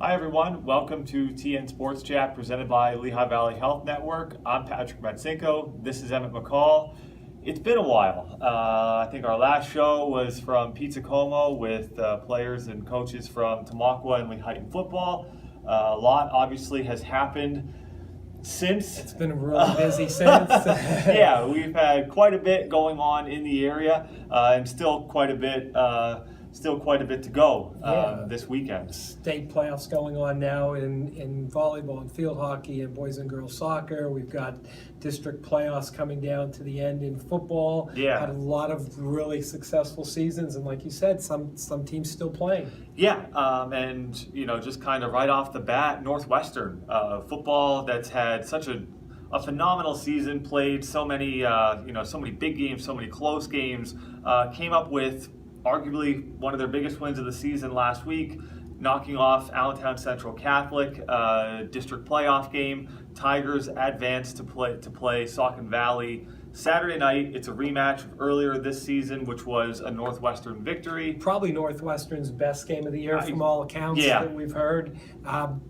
Hi everyone, welcome to tnSportsChat presented by Lehigh Valley Health Network. I'm Matsinko, this is Emmett McCall. It's been a while. I think our last show was from Pizza Como with players and coaches from Tamaqua and Lehighton football. A lot obviously has happened since. It's been really busy since. Yeah, we've had quite a bit going on in the area and still quite a bit to go this weekend. State playoffs going on now in volleyball and field hockey and boys and girls soccer. We've got district playoffs coming down to the end in football. Yeah. Had a lot of really successful seasons, and like you said, some teams still playing. Yeah, and just kind of right off the bat, Northwestern football that's had such a phenomenal season, played so many big games, so many close games, came up with arguably one of their biggest wins of the season last week, knocking off Allentown Central Catholic, district playoff game. Tigers advanced to play Saucon Valley Saturday night. It's a rematch of earlier this season, which was a Northwestern victory. Probably Northwestern's best game of the year from all accounts that we've heard.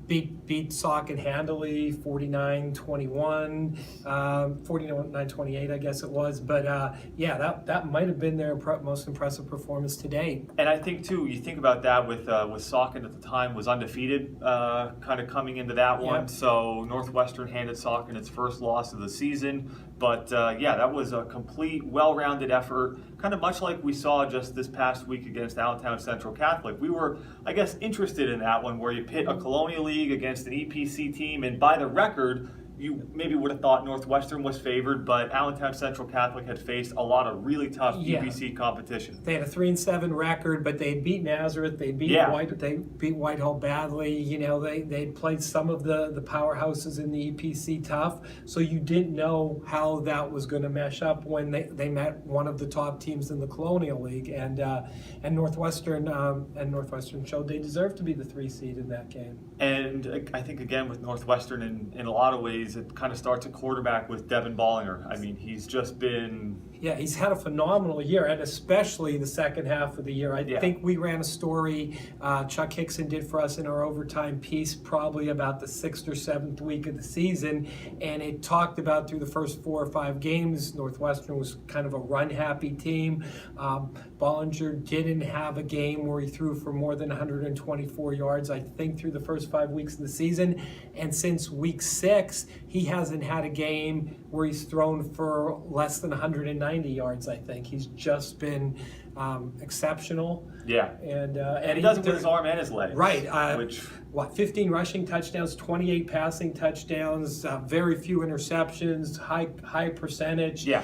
Beat Saucon handily, 49-21, 49-28, I guess it was. But that might have been their most impressive performance to date. And I think too, you think about that with Saucon at the time was undefeated, kind of coming into that one. So Northwestern handed Saucon its first loss of the season. But that was a complete, well-rounded effort, kind of much like we saw just this past week against Allentown Central Catholic. We were, I guess, interested in that one where you pit a Colonial League against an EPC team, and by the record, you maybe would have thought Northwestern was favored, but Allentown Central Catholic had faced a lot of really tough EPC competition. They had a 3-7 record, but they beat Nazareth. They beat They beat Whitehall badly. They played some of the powerhouses in the EPC tough, so you didn't know how that was going to mesh up when they met one of the top teams in the Colonial League, and Northwestern showed they deserved to be the 3 seed in that game. And I think again with Northwestern in a lot of ways, it kind of starts at quarterback with Devin Bollinger. I mean, he's just been... Yeah, he's had a phenomenal year, and especially the second half of the year. I think we ran a story Chuck Hickson did for us in our overtime piece probably about the 6th or 7th week of the season, and it talked about through the first 4 or 5 games, Northwestern was kind of a run-happy team. Bollinger didn't have a game where he threw for more than 124 yards, I think, through the first 5 weeks of the season, and since week 6, he hasn't had a game where he's thrown for less than 190 yards, I think. He's just been exceptional. Yeah. And he does it with his arm and his leg. Right. 15 rushing touchdowns, 28 passing touchdowns, very few interceptions, high percentage. Yeah.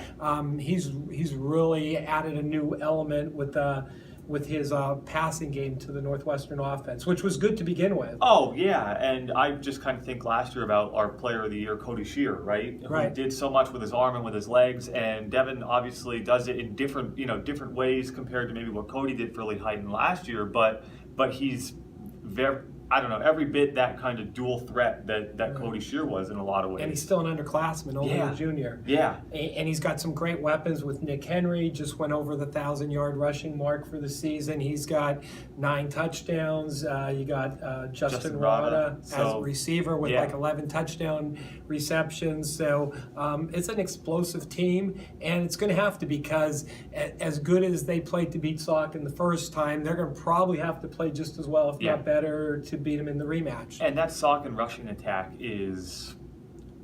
He's really added a new element with his passing game to the Northwestern offense, which was good to begin with. Oh, yeah, and I just kind of think last year about our player of the year, Cody Shear, right? Who did so much with his arm and with his legs, and Devin obviously does it in different ways compared to maybe what Cody did for Lehighton last year, but he's very... every bit that kind of dual threat that Cody Shear was in a lot of ways. And he's still an underclassman, only a junior. Yeah. And he's got some great weapons with Nick Henry, just went over the 1,000-yard rushing mark for the season. He's got 9 touchdowns. You got Justin Rada as a receiver with 11 touchdown receptions. So it's an explosive team, and it's going to have to, because as good as they played to beat Saucon the first time, they're going to probably have to play just as well, if not better, to beat him in the rematch. And that Saucon rushing attack is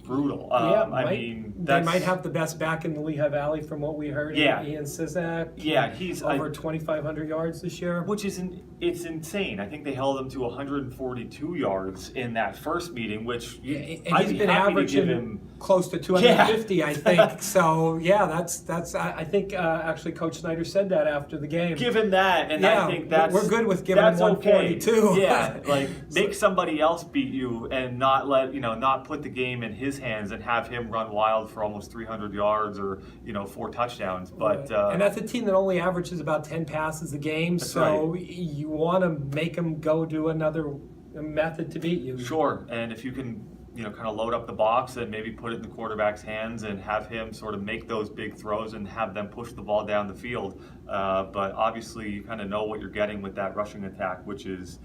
brutal. They might have the best back in the Lehigh Valley from what we heard. Ian Sizak. Yeah, he's over 2,500 yards this year, which is it's insane. I think they held him to 142 yards in that first meeting, which and he's been averaging close to 250, I think. So that's I think actually Coach Snyder said that after the game. Give him that, and I think we're good with giving him 142. Okay. Yeah, make somebody else beat you and not put the game in his hands and have him run wild for almost 300 yards or 4 touchdowns. But and that's a team that only averages about 10 passes a game. So you want to make them go do another method to beat you. Sure, and if you can kind of load up the box and maybe put it in the quarterback's hands and have him sort of make those big throws and have them push the ball down the field. But obviously you kind of know what you're getting with that rushing attack, which is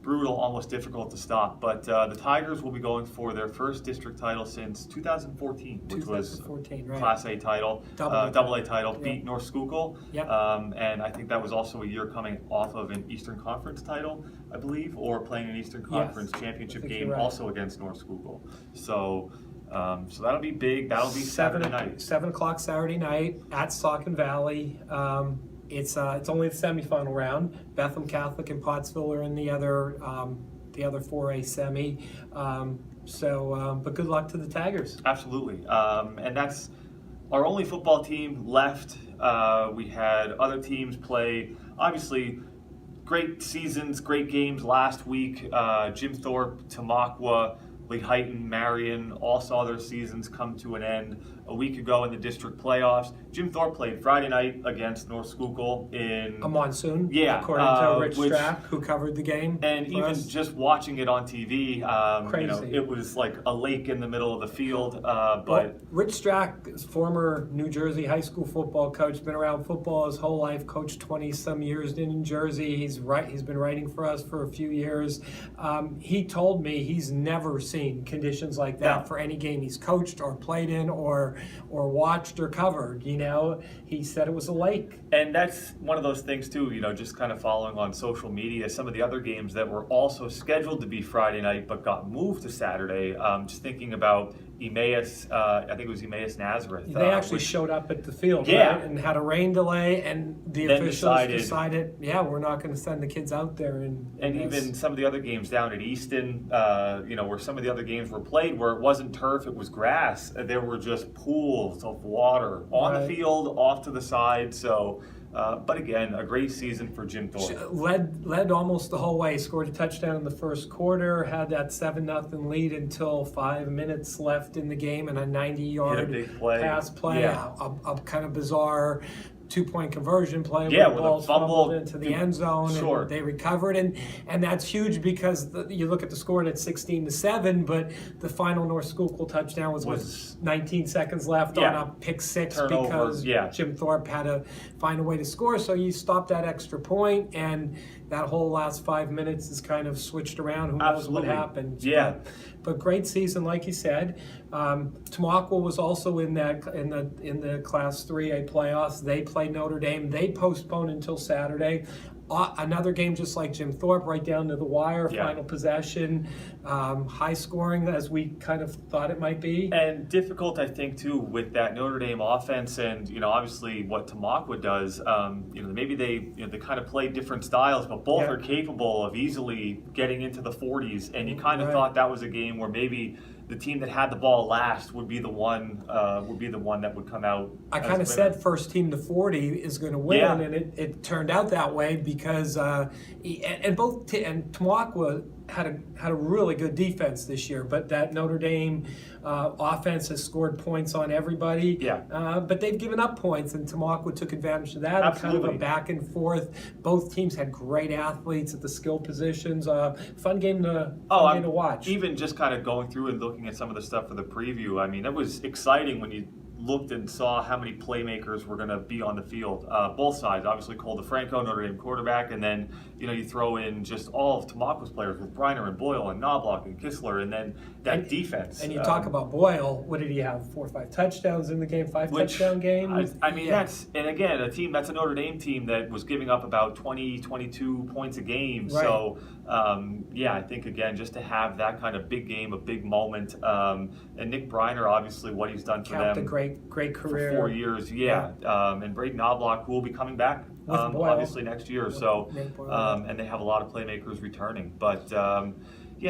brutal, almost difficult to stop. But the Tigers will be going for their first district title since 2014, which was right. Class A title, Double A title, beat North Schuylkill. Yep. And I think that was also a year coming off of an Eastern Conference title, I believe, or playing an Eastern Conference championship game also against North Schuylkill. So that'll be big. That'll be Saturday night. 7 o'clock Saturday night at Saucon Valley. It's only the semifinal round. Bethlehem Catholic and Pottsville are in the other 4A semi. But good luck to the Tigers. Absolutely. And that's our only football team left. We had other teams play, obviously, great seasons, great games last week. Jim Thorpe, Tamaqua, Lehighton, Marion all saw their seasons come to an end a week ago in the district playoffs. Jim Thorpe played Friday night against North Schuylkill in a monsoon, according to Rich Strack, who covered the game. And even just watching it on TV, it was like a lake in the middle of the field. But Rich Strack is former New Jersey high school football coach, been around football his whole life, coached 20-some years in Jersey. He's been writing for us for a few years. He told me he's never seen conditions like that for any game he's coached or played in or watched or covered. He said it was a lake. And that's one of those things too, just kind of following on social media, some of the other games that were also scheduled to be Friday night but got moved to Saturday. Just thinking about Emmaus, I think it was Emmaus Nazareth. They actually showed up at the field, right? And had a rain delay, and the officials decided, we're not going to send the kids out there. And even some of the other games down at Easton, where some of the other games were played, where it wasn't turf, it was grass. There were just pools of water on the field, off to the side. So, but again, a great season for Jim Thorpe. Led almost the whole way. Scored a touchdown in the first quarter. Had that 7-0 lead until 5 minutes left in the game, and a 90-yard pass play. A kind of bizarre 2-point conversion play where the ball's fumbled into the end zone and they recovered, and that's huge because you look at the score and it's 16-7, but the final North Schuylkill touchdown was 19 seconds left on a pick six because Jim Thorpe had to find a way to score, so you stop that extra point, and that whole last 5 minutes is kind of switched around. Who knows what happened? But great season, like you said. Tamaqua was also in the Class 3A playoffs. They played Notre Dame. They postponed until Saturday. Another game just like Jim Thorpe, right down to the wire, final possession, high scoring as we kind of thought it might be. And difficult, I think, too, with that Notre Dame offense and, obviously what Tamaqua does, maybe they kind of play different styles, but both are capable of easily getting into the 40s, and you kind of thought that was a game where maybe the team that had the ball last would be the one that would come out. I kind of said first team to 40 is going to win, and it turned out that way because Tamaqua had a really good defense this year, but that Notre Dame offense has scored points on everybody. But they've given up points, and Tamaqua took advantage of that. Absolutely. Kind of a back and forth. Both teams had great athletes at the skill positions. Fun game to watch. Even just kind of going through and looking at some of the stuff for the preview, I mean, it was exciting when you looked and saw how many playmakers were going to be on the field. Both sides, obviously Cole DeFranco, Notre Dame quarterback, and then you throw in just all of Tamaqua's players with Briner and Boyle and Knobloch and Kistler, and then that defense. And you talk about Boyle, what did he have? 4 or 5 touchdowns in the game, 5-touchdown game? I mean, that's, and again, that's a Notre Dame team that was giving up about 20, 22 points a game. Right. So, I think, again, just to have that kind of big game, a big moment, and Nick Briner, obviously, what he's done for them. A great career. For 4 years, and Braden Knobloch, who will be coming back, obviously, next year. So, and they have a lot of playmakers returning. But, and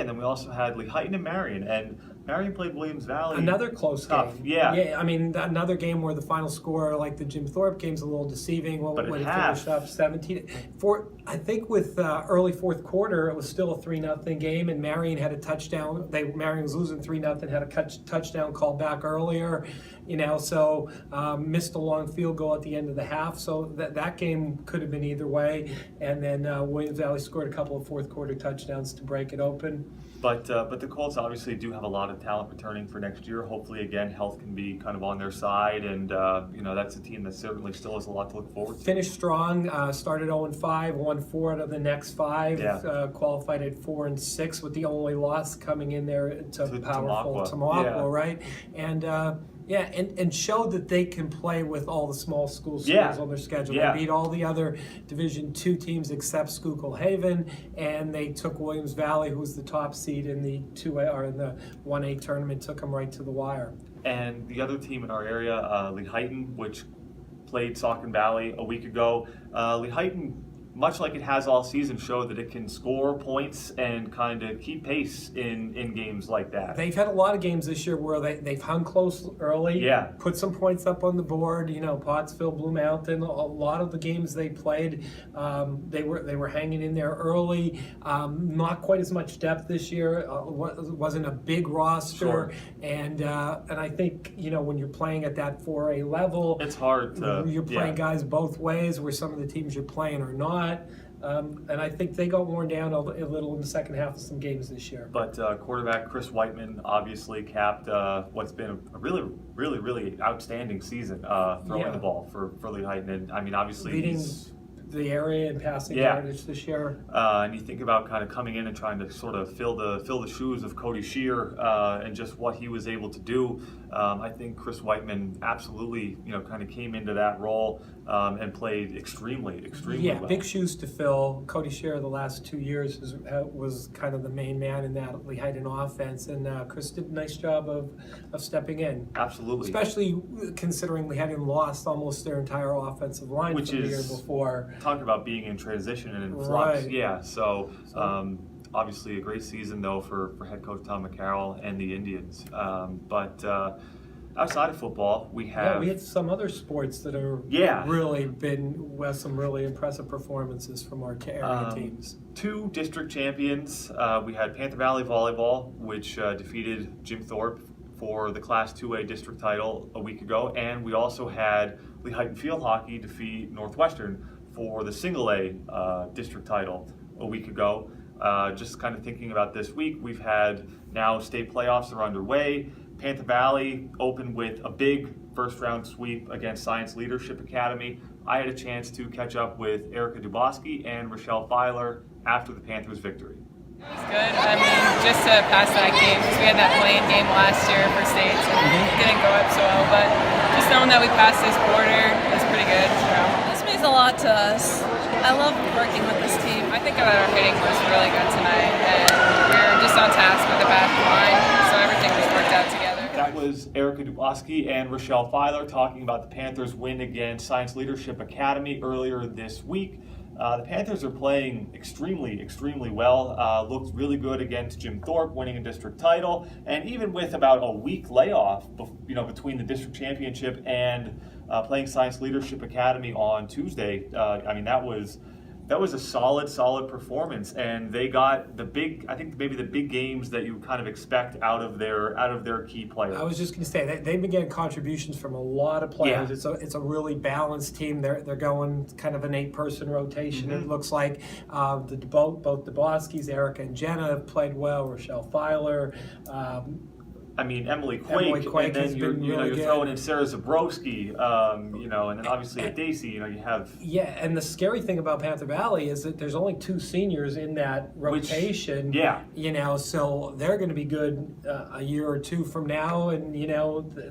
then we also had Lehighton and Marion. And Marion played Williams Valley. Another close game. Yeah. I mean, another game where the final score, like the Jim Thorpe game's a little deceiving. When it finished up 17. I think with early fourth quarter, it was still a 3-0 game, and Marion had a touchdown. Marion was losing 3-0, had a touchdown called back earlier. So missed a long field goal at the end of the half. So that game could have been either way. And then Williams Valley scored a couple of fourth quarter touchdowns to break it open. But the Colts obviously do have a lot of talent returning for next year. Hopefully, again, health can be kind of on their side, and that's a team that certainly still has a lot to look forward to. Finished strong, started 0-5, won 4 out of the next 5, qualified at 4-6, with the only loss coming in there to powerful Tamaqua, right? And and showed that they can play with all the small schools on their schedule. They beat all the other Division II teams except Schuylkill Haven, and they took Williams Valley, who was the top seed in the 2A or in the 1A tournament, took them right to the wire. And the other team in our area, Lehighton, which played Saucon Valley a week ago. Lehighton, much like it has all season, showed that it can score points and kind of keep pace in games like that. They've had a lot of games this year where they've hung close early, put some points up on the board. Pottsville, Blue Mountain, a lot of the games they played, they were hanging in there early. Not quite as much depth this year. Wasn't a big roster, and I think when you're playing at that 4A level, it's hard to. You're playing guys both ways, where some of the teams you're playing are not. And I think they got worn down a little in the second half of some games this year. But quarterback Chris Whiteman obviously capped what's been a really, really, really outstanding season throwing the ball for Lehighton. And I mean, obviously leading the area in passing yardage this year. And you think about kind of coming in and trying to sort of fill the shoes of Cody Shear and just what he was able to do. I think Chris Whiteman absolutely, kind of came into that role and played extremely well. Big shoes to fill. Cody Shear the last 2 years was kind of the main man in that Lehighton offense, and Chris did a nice job of stepping in. Absolutely. Especially considering Lehighton lost almost their entire offensive line from the year before. Talk about being in transition and in flux. Yeah, so obviously a great season, though, for head coach Tom McCall and the Indians. But outside of football, we had some other sports that are really been with some really impressive performances from our area teams. 2 district champions. We had Panther Valley volleyball, which defeated Jim Thorpe for the Class 2A district title a week ago, and we also had Lehighton field hockey defeat Northwestern for the single A district title a week ago. Just kind of thinking about this week, we've had now state playoffs are underway. Panther Valley opened with a big first round sweep against Science Leadership Academy. I had a chance to catch up with Erika Dubosky and Rachelle after the Panthers' victory. It was good. I mean, just to pass that game, because we had that playing game last year for states and it didn't go up so well, but just knowing that we passed this border is pretty good. This means a lot to us. I love working with this team. I think that our hitting was really good tonight, and we were just on task with the back line, so everything just worked out together. That was Erika Dubosky and Rachelle talking about the Panthers' win against Science Leadership Academy earlier this week. The Panthers are playing extremely well. Looked really good against Jim Thorpe, winning a district title, and even with about a week layoff, between the district championship and playing Science Leadership Academy on Tuesday. That was a solid performance, and they got maybe the big games that you kind of expect out of their key players. I was just going to say they've been getting contributions from a lot of players. Yeah. It's a really balanced team. They're going kind of an 8-person rotation. Mm-hmm. It looks like both Duboskys, Erika and Jenna, have played well. Rachelle Filer. Emily Quake, and then you're throwing in Sarah Zabrowski, and then obviously at Dacey, you have. Yeah, and the scary thing about Panther Valley is that there's only 2 seniors in that rotation. So they're going to be good a year or 2 from now, and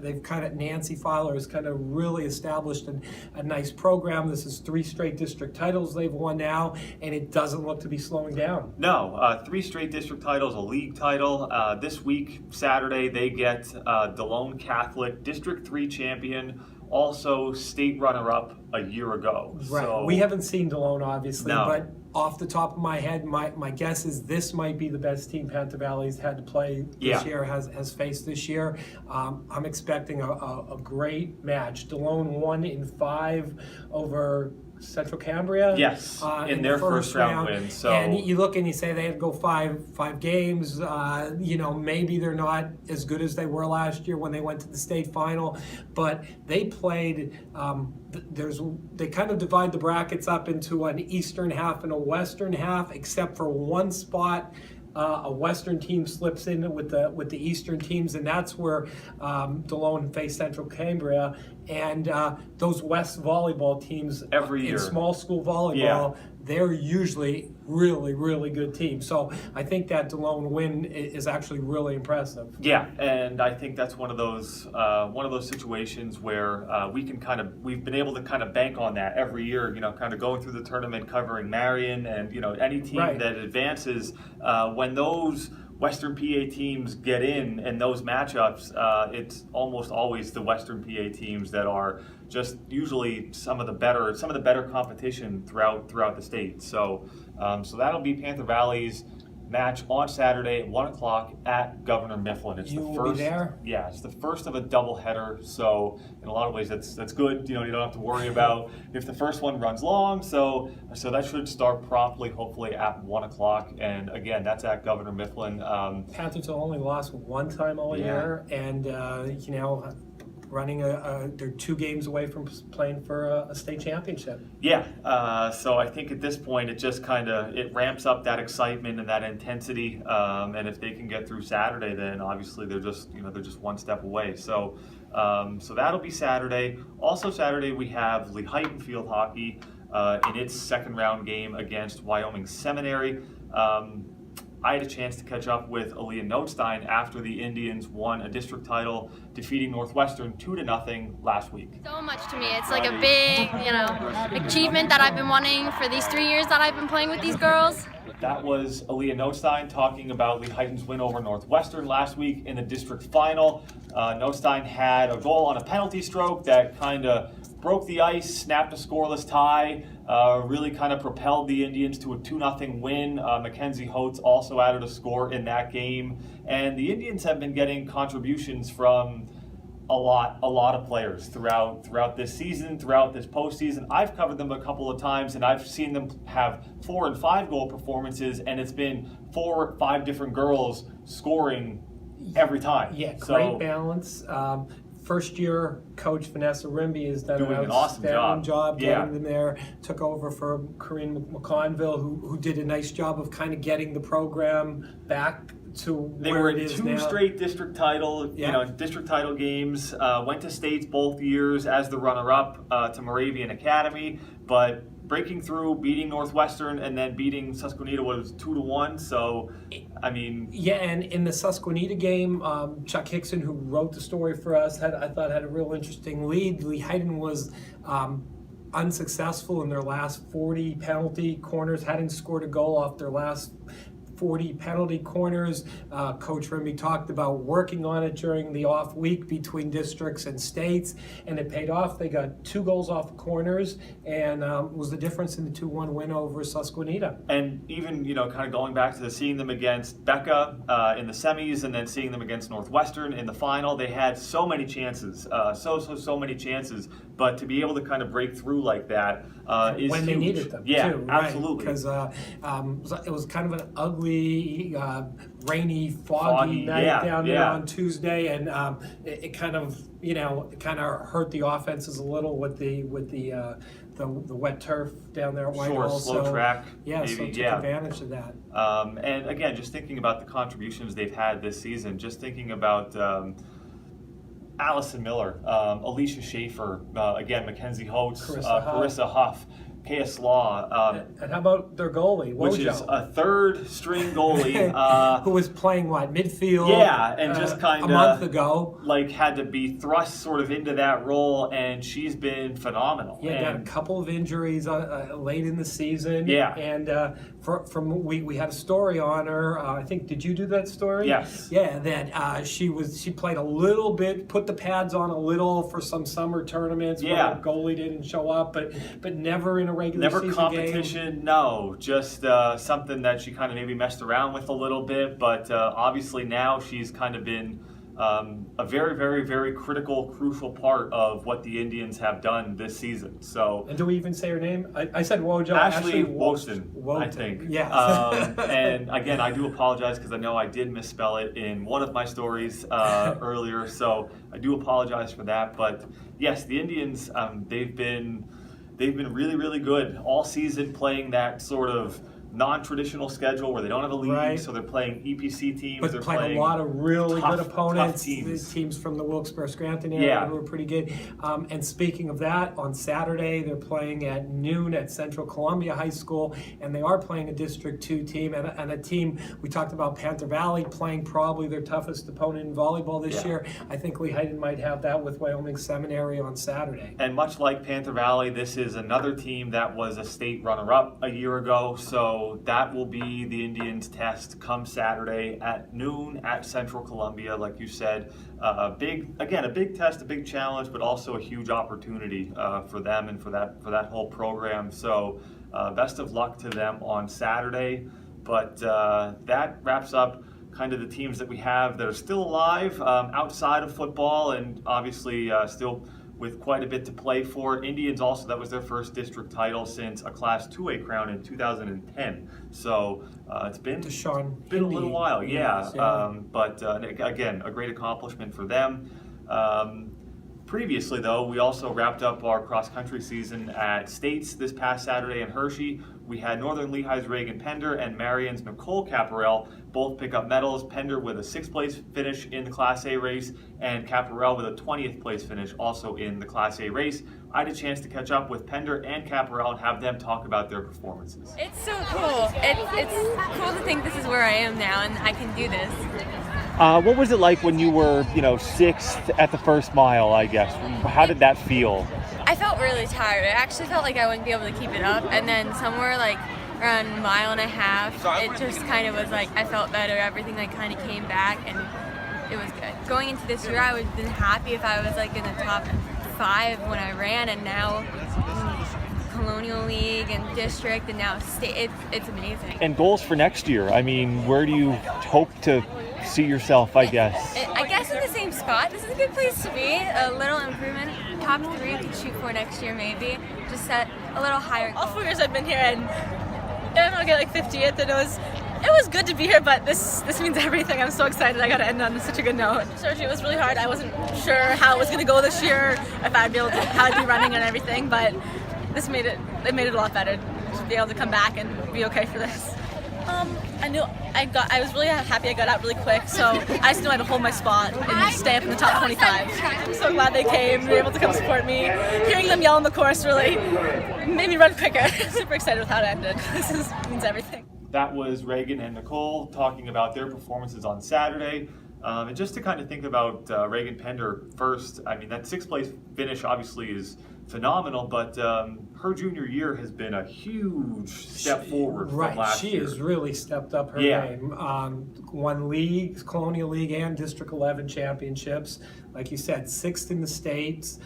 they've kind of Nancy Filer has kind of really established a nice program. This is 3 straight district titles they've won now, and it doesn't look to be slowing down. No, 3 straight district titles, a league title. This week, Saturday, they get DeLone Catholic District 3 champion, also state runner-up a year ago. Right. So, we haven't seen DeLone, obviously, no. But off the top of my head, my guess is this might be the best team Panther Valley's had to play this year, has faced this year. I'm expecting a great match. DeLone won in 5 over Central Cambria. Yes, in their first round win. So, and you look and you say they had to go five games. Maybe they're not as good as they were last year when they went to the state final, but they played. They kind of divide the brackets up into an eastern half and a western half, except for one spot. a Western team slips in with the Eastern teams, and that's where DeLone faced Central Cambria, and those West volleyball teams every year in small school volleyball. They're usually really, really good teams. So I think that DeLone win is actually really impressive. Yeah, and I think that's one of those situations where we've been able to kind of bank on that every year. Kind of going through the tournament, covering Marion, and any team that advances. When those Western PA teams get in those matchups, it's almost always the Western PA teams that are just usually some of the better competition throughout the state. So that'll be Panther Valley's match on Saturday at 1:00 at Governor Mifflin. It's You the will first. be there? Yeah, it's the first of a doubleheader. So in a lot of ways, that's good. You don't have to worry about if the first one runs long. So that should start promptly, hopefully at 1:00. And again, that's at Governor Mifflin. Panthers have only lost one time all year, and they're 2 games away from playing for a state championship. Yeah, so I think at this point it just it ramps up that excitement and that intensity, and if they can get through Saturday, then obviously they're just one step away. So that'll be Saturday. Also Saturday we have Lehighton field hockey in its second round game against Wyoming Seminary. I had a chance to catch up with Aleah Notestein after the Indians won a district title, defeating Northwestern 2-0 last week. So much to me. It's like a big, achievement that I've been wanting for these 3 years that I've been playing with these girls. That was Aleah Notestein talking about Lehighton's win over Northwestern last week in the district final. Notestein had a goal on a penalty stroke that kind of broke the ice, snapped a scoreless tie, really kind of propelled the Indians to a 2-0 win. Mackenzie Holtz also added a score in that game. And the Indians have been getting contributions from a lot of players throughout this season, throughout this postseason. I've covered them a couple of times, and I've seen them have 4 and 5 goal performances, and it's been 4 or 5 different girls scoring every time. Yeah, great balance. First year coach Vanessa Rimby has done doing an outstanding job getting them there. Took over for Corinne McConville, who did a nice job of kind of getting the program back to where it is now. They were 2 straight district title games. Went to states both years as the runner-up to Moravian Academy, but breaking through, beating Northwestern, and then beating Susquenita was 2-1. So, I mean, yeah. And in the Susquenita game, Chuck Hickson, who wrote the story for us, I thought had a real interesting lead. Lehighton was unsuccessful in their last 40 penalty corners, hadn't scored a goal off their last 40 penalty corners. Coach Rimby talked about working on it during the off week between districts and states, and it paid off. They got 2 goals off corners, and was the difference in the 2-1 win over Susquenita. And even, kind of going back to seeing them against Becca in the semis, and then seeing them against Northwestern in the final, they had so many chances, so many chances. But to be able to kind of break through like that is when huge. They needed them, yeah, too, absolutely. Because it was kind of an ugly, rainy, foggy night down there on Tuesday, and it kind of hurt the offenses a little with the wet turf down there at Whitehall. Slow track. Yeah, maybe, so took advantage of that. And again, just thinking about the contributions they've had this season, just thinking about Allison Miller, Alicia Schaefer, again, Mackenzie Holtz, Carissa Huff, Kaya Slaw. And how about their goalie, which Wojo? is a third-string goalie. Who was playing, midfield? Yeah, and just kind of a month ago. Had to be thrust sort of into that role, and she's been phenomenal. Yeah, got a couple of injuries late in the season. Yeah. And we had a story on her. I think, did you do that story? Yes. Yeah, that she played a little bit, put the pads on a little for some summer tournaments where the goalie didn't show up, but never in a regular season competition game. No, just something that she kind of maybe messed around with a little bit, but obviously now she's kind of been a very, very, very crucial part of what the Indians have done this season. So, and do we even say her name? I said Wojo. Ashley Woston, I think. Yeah. And again, I do apologize because I know I did misspell it in one of my stories earlier, so I do apologize for that. But yes, the Indians, they've been really, really good all season, playing that sort of non-traditional schedule where they don't have a league, Right. so they're playing EPC teams. But they're playing a lot of really tough, good opponents, tough teams. the teams from the Wilkes-Barre-Scranton area Yeah. who are pretty good. And speaking of that, on Saturday they're playing at noon at Central Columbia High School, and they are playing a District 2 team and a team we talked about, Panther Valley, playing probably their toughest opponent in volleyball this year. I think Lehighton might have that with Wyoming Seminary on Saturday. And much like Panther Valley, this is another team that was a state runner-up a year ago, so that will be the Indians' test come Saturday at noon at Central Columbia. Like you said, a big test, a big challenge, but also a huge opportunity for them and for that whole program. So best of luck to them on Saturday. But that wraps up kind of the teams that we have that are still alive outside of football, and obviously still with quite a bit to play for. Indians also, that was their first district title since a Class 2A crown in 2010. So it's been a little while, but again, a great accomplishment for them. Previously, though, we also wrapped up our cross-country season at States this past Saturday in Hershey. We had Northern Lehigh's Reagan Pender and Marion's McCall Caparel both pick up medals. Pender with a 6th place finish in the Class A race, and Caparel with a 20th place finish also in the Class A race. I had a chance to catch up with Pender and Caparel and have them talk about their performances. It's so cool. It's cool to think this is where I am now and I can do this. What was it like when you were, 6th at the first mile, I guess? How did that feel? I felt really tired. I actually felt like I wouldn't be able to keep it up. And then somewhere like around a mile and a half, it just kind of was like I felt better. Everything like kind of came back and it was good. Going into this year, I would have been happy if I was like in the top 5 when I ran, and now Colonial League and District and now State. It's amazing. And goals for next year? I mean, where do you hope to see yourself, I guess? I guess in the same spot. This is a good place to be. A little improvement. Top 3 we could shoot for next year maybe. Just set a little higher goal. All 4 years I've been here, and I'll get like 50th, and it was good to be here, but this means everything. I'm so excited. I got to end on such a good note. Surgery was really hard. I wasn't sure how it was going to go this year, if I'd be able to, how I'd be running and everything, but it made it a lot better to be able to come back and be okay for this. I was really happy I got out really quick, so I just knew I had to hold my spot and stay up in the top 25. I'm so glad they came, they were able to come support me. Hearing them yell on the course really made me run quicker. I'm super excited with how it ended. This means everything. That was Reagan and Nicole talking about their performances on Saturday. And just to kind of think about Reagan Pender first, I mean, that 6th place finish obviously is phenomenal, but her junior year has been a huge step forward from last year. She has really stepped up her game. Won leagues, Colonial League and District 11 championships. Like you said, 6th in the States.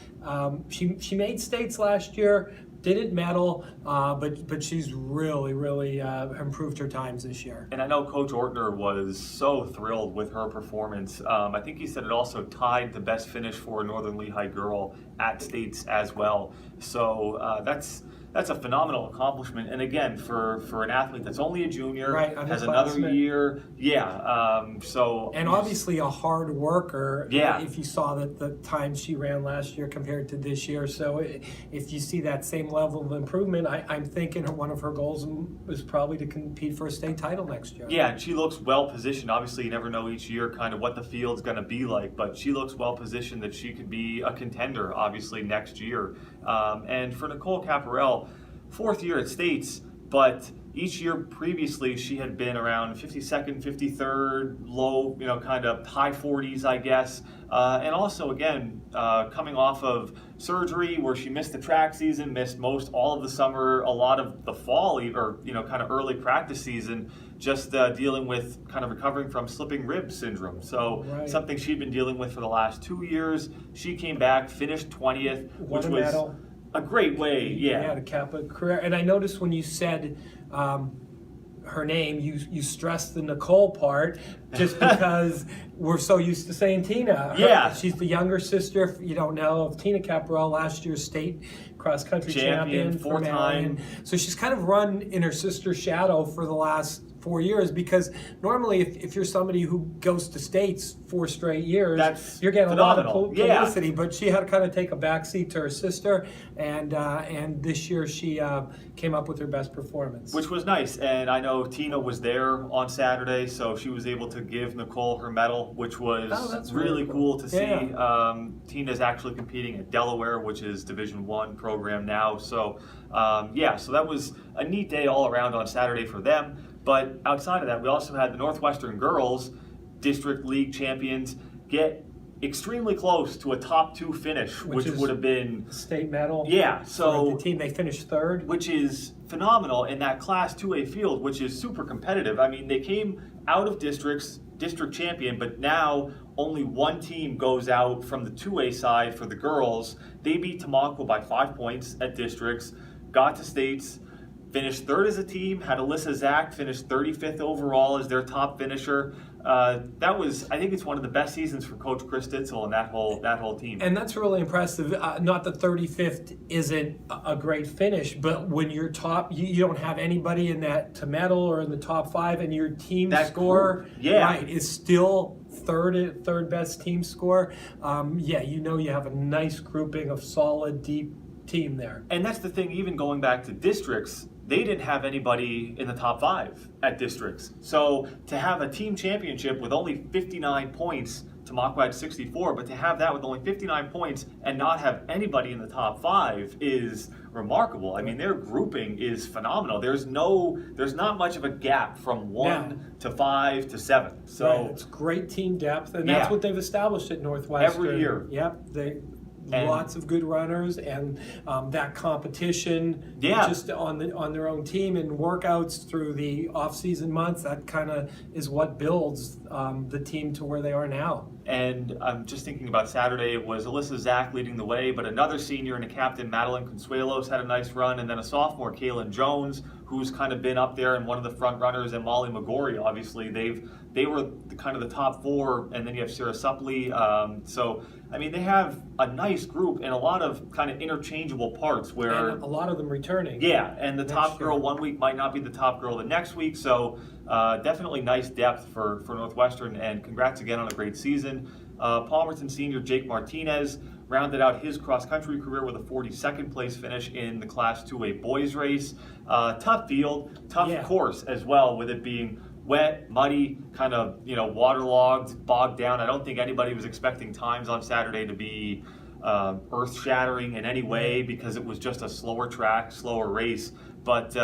She made States last year, didn't medal, but she's really improved her times this year. And I know Coach Ortner was so thrilled with her performance. I think he said it also tied the best finish for a Northern Lehigh girl at States as well. So that's a phenomenal accomplishment. And again, for an athlete that's only a junior, has another year. And obviously a hard worker. Yeah. If you saw that the time she ran last year compared to this year. So if you see that same level of improvement, I'm thinking one of her goals is probably to compete for a state title next year. Yeah, and she looks well positioned. Obviously, you never know each year kind of what the field's going to be like, but she looks well positioned that she could be a contender, obviously, next year. And for Nicole Caparel, 4th year at States, but each year previously she had been around 52nd, 53rd, low, kind of high 40s, I guess. And also, again, coming off of surgery where she missed the track season, missed all of the summer, a lot of the fall, or kind of early practice season, just dealing with kind of recovering from slipping rib syndrome. So something she'd been dealing with for the last 2 years. She came back, finished 20th, which was medal. A great way, to cap a career. And I noticed when you said her name, you stressed the Nicole part, just because we're so used to saying Tina. She's the younger sister, if you don't know, of Tina Caparel, last year's state cross-country champion 4 time. So she's kind of run in her sister's shadow for the last 4 years, because normally if you're somebody who goes to states 4 straight years, you're getting phenomenal. a lot of publicity. But she had to kind of take a backseat to her sister, and this year she came up with her best performance, which was nice. And I know Tina was there on Saturday, so she was able to give McCall her medal, which was really cool to see. Tina's actually competing at Delaware, which is Division I program now. So so that was a neat day all around on Saturday for them. But outside of that, we also had the Northwestern girls, district league champions, get extremely close to a top 2 finish, which would have been state medal. Yeah, so the team, they finished 3rd, which is phenomenal in that Class 2A field, which is super competitive. I mean, they came out of district champion, but now only one team goes out from the 2A side for the girls. They beat Tamaqua by 5 points at districts, got to states, finished 3rd as a team, had Alyssa Zach finish 35th overall as their top finisher. That was, I think it's one of the best seasons for Coach Chris Ditzel and that whole team. And that's really impressive. Not that 35th isn't a great finish, but when you're top, you don't have anybody in that to medal or in the top 5, and your team score is still third best team score. You have a nice grouping of solid, deep team there. And that's the thing, even going back to districts, they didn't have anybody in the top 5 at districts. So to have a team championship with only 59 points, Tamaqua had 64, but to have that with only 59 points and not have anybody in the top 5 is remarkable. I mean, their grouping is phenomenal. There's not much of a gap from 1 to 5 to 7. So it's great team depth, and that's what they've established at Northwestern. Every year. Yep, lots of good runners, and that competition just on their own team and workouts through the off-season months, that kind of is what builds the team to where they are now. And I'm just thinking about Saturday, it was Alyssa Zach leading the way, but another senior and a captain, Madeline Consuelos, had a nice run, and then a sophomore, Kaylin Jones, who's kind of been up there and one of the front runners, and Molly McGorry, obviously. They were kind of the top 4, and then you have Sarah Suppley. So, I mean, they have a nice group and a lot of kind of interchangeable parts where... And a lot of them returning. Yeah, and the top girl one week might not be the top girl the next week, so definitely nice depth for Northwestern, and congrats again on a great season. Palmerton senior Jake Martinez rounded out his cross-country career with a 42nd place finish in the Class 2A boys race. Tough field, tough course as well, with it being wet, muddy, kind of waterlogged, bogged down. I don't think anybody was expecting times on Saturday to be earth-shattering in any way, because it was just a slower track, slower race. But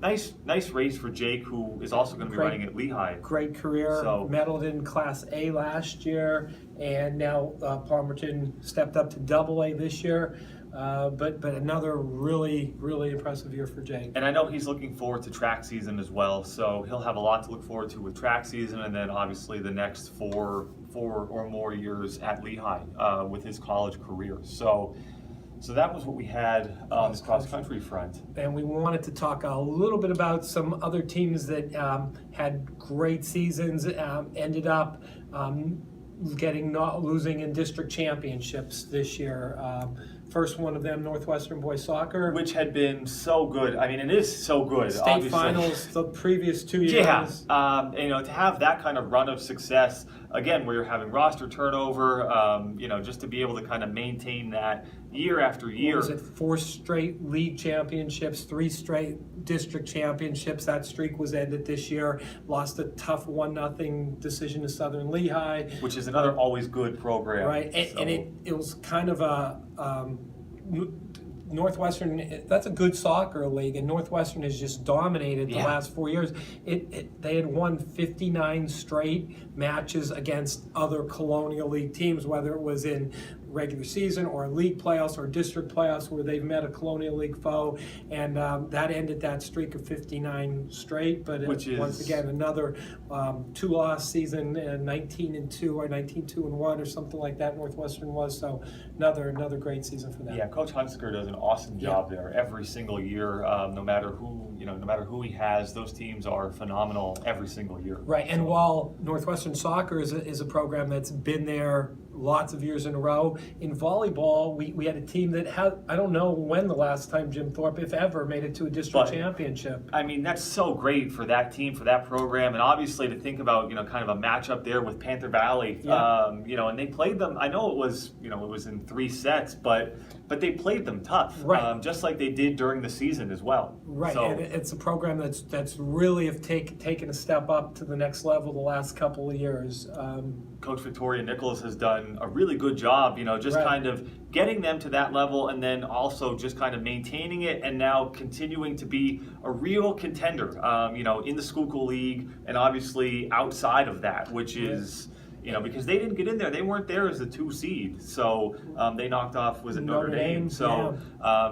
nice race for Jake, who is also going to be running at Lehigh. Great career. Medaled in Class A last year, and now Palmerton stepped up to AA this year. But another really, really impressive year for Jake. And I know he's looking forward to track season as well, so he'll have a lot to look forward to with track season, and then obviously the next four or more years at Lehigh with his college career. So that was what we had on this cross-country front. And we wanted to talk a little bit about some other teams that had great seasons, ended up losing in district championships this year. First one of them, Northwestern boys soccer, which had been so good. I mean, it is so good. State obviously. Finals the previous 2 years. Yeah, to have that kind of run of success, again, where you're having roster turnover, just to be able to kind of maintain that year after year. What was it, 4 straight league championships, 3 straight district championships. That streak was ended this year. Lost a tough 1-0 decision to Southern Lehigh. Which is another always good program. Right, and it was kind of a... Northwestern, that's a good soccer league, and Northwestern has just dominated the last 4 years. They had won 59 straight matches against other Colonial League teams, whether it was in regular season or league playoffs or district playoffs where they've met a Colonial League foe, and that ended that streak of 59 straight. But once again, another 2-loss season, 19-2 or 19-2-1 or something like that. Northwestern was, so another great season for them. Yeah, Coach Hunsker does an awesome job there every single year. No matter who he has, those teams are phenomenal every single year. Right, and while Northwestern Soccer is a program that's been there lots of years in a row. In volleyball, we had a team that had, I don't know when the last time Jim Thorpe, if ever, made it to a district championship. I mean, that's so great for that team, for that program, and obviously to think about, kind of a matchup there with Panther Valley, and they played them, I know it was in 3 sets, but they played them tough, right. Just like they did during the season as well. Right, so, and it's a program that's really taken a step up to the next level the last couple of years. Coach Victoria Nichols has done a really good job, just kind of getting them to that level, and then also just kind of maintaining it, and now continuing to be a real contender, in the Schuylkill League, and obviously outside of that, which is, because they didn't get in there, they weren't there as a 2 seed, so they knocked off, was it Notre Dame? So,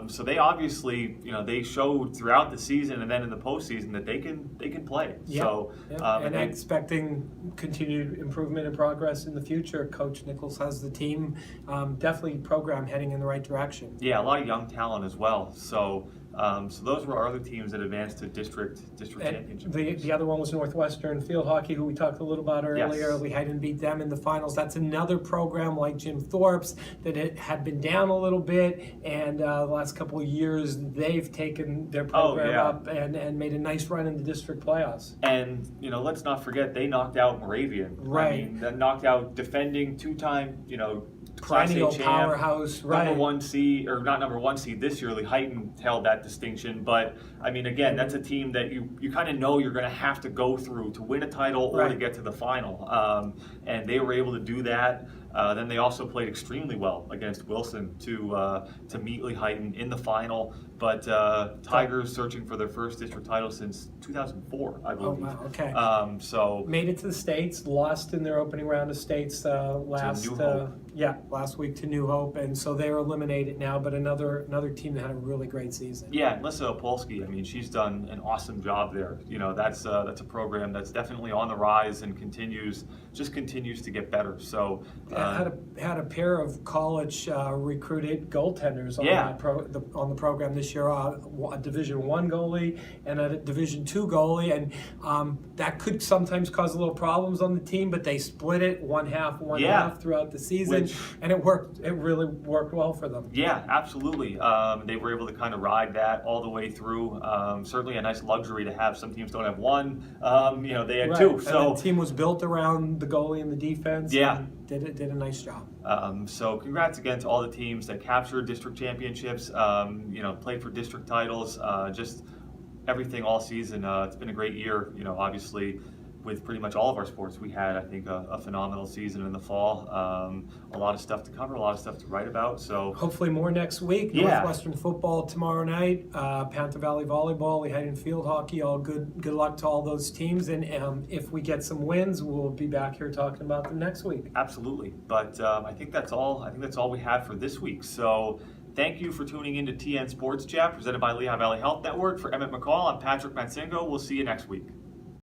so they obviously, they showed throughout the season and then in the postseason that they can play. Yeah. So, and expecting continued improvement and progress in the future. Coach Nichols has the team definitely program heading in the right direction. Yeah, a lot of young talent as well. So. So those were our other teams that advanced to district championship. The other one was Northwestern field hockey, who we talked a little about earlier. Yes. Lehighton beat them in the finals. That's another program like Jim Thorpe's that it had been down a little bit, and the last couple of years they've taken their program up and made a nice run in the district playoffs. And let's not forget they knocked out Moravian. Right. I mean, that knocked out defending 2-time perennial powerhouse, right? Number 1 seed, or not number 1 seed this year. Lehighton held that distinction, but I mean, again, that's a team that you kind of know you're going to have to go through to win a title or to get to the final, and they were able to do that. Then they also played extremely well against Wilson to meet Lehighton in the final. But Tigers searching for their first district title since 2004, I believe. Oh, wow, okay. So made it to the states, lost in their opening round of states last week to New Hope, and so they're eliminated now. But another team that had a really great season. Yeah, Alyssa Opolsky. I mean, she's done an awesome job there. That's a program that's definitely on the rise and continues to get better. So. Had a pair of college recruited goaltenders on the program this year, a Division I goalie and a Division II goalie, and that could sometimes cause a little problems on the team, but they split it one half throughout the season, and it worked. It really worked well for them. Yeah, absolutely. They were able to kind of ride that all the way through. Certainly a nice luxury to have. Some teams don't have one. They had 2. So and the team was built around the goalie and the defense. Yeah. And did a nice job. So congrats again to all the teams that captured district championships, played for district titles, just everything all season. It's been a great year, obviously with pretty much all of our sports. We had, I think, a phenomenal season in the fall. A lot of stuff to cover, a lot of stuff to write about. So hopefully more next week. Yeah. Northwestern football tomorrow night. Panther Valley volleyball. Lehighton field hockey. All good luck to all those teams. And if we get some wins, we'll be back here talking about them next week. Absolutely. But I think that's all. I think that's all we have for this week. So. Thank you for tuning in to TN Sports Chat, presented by Lehigh Valley Health Network. For Emmett, McCall, I'm Patrick Matsinko. We'll see you next week.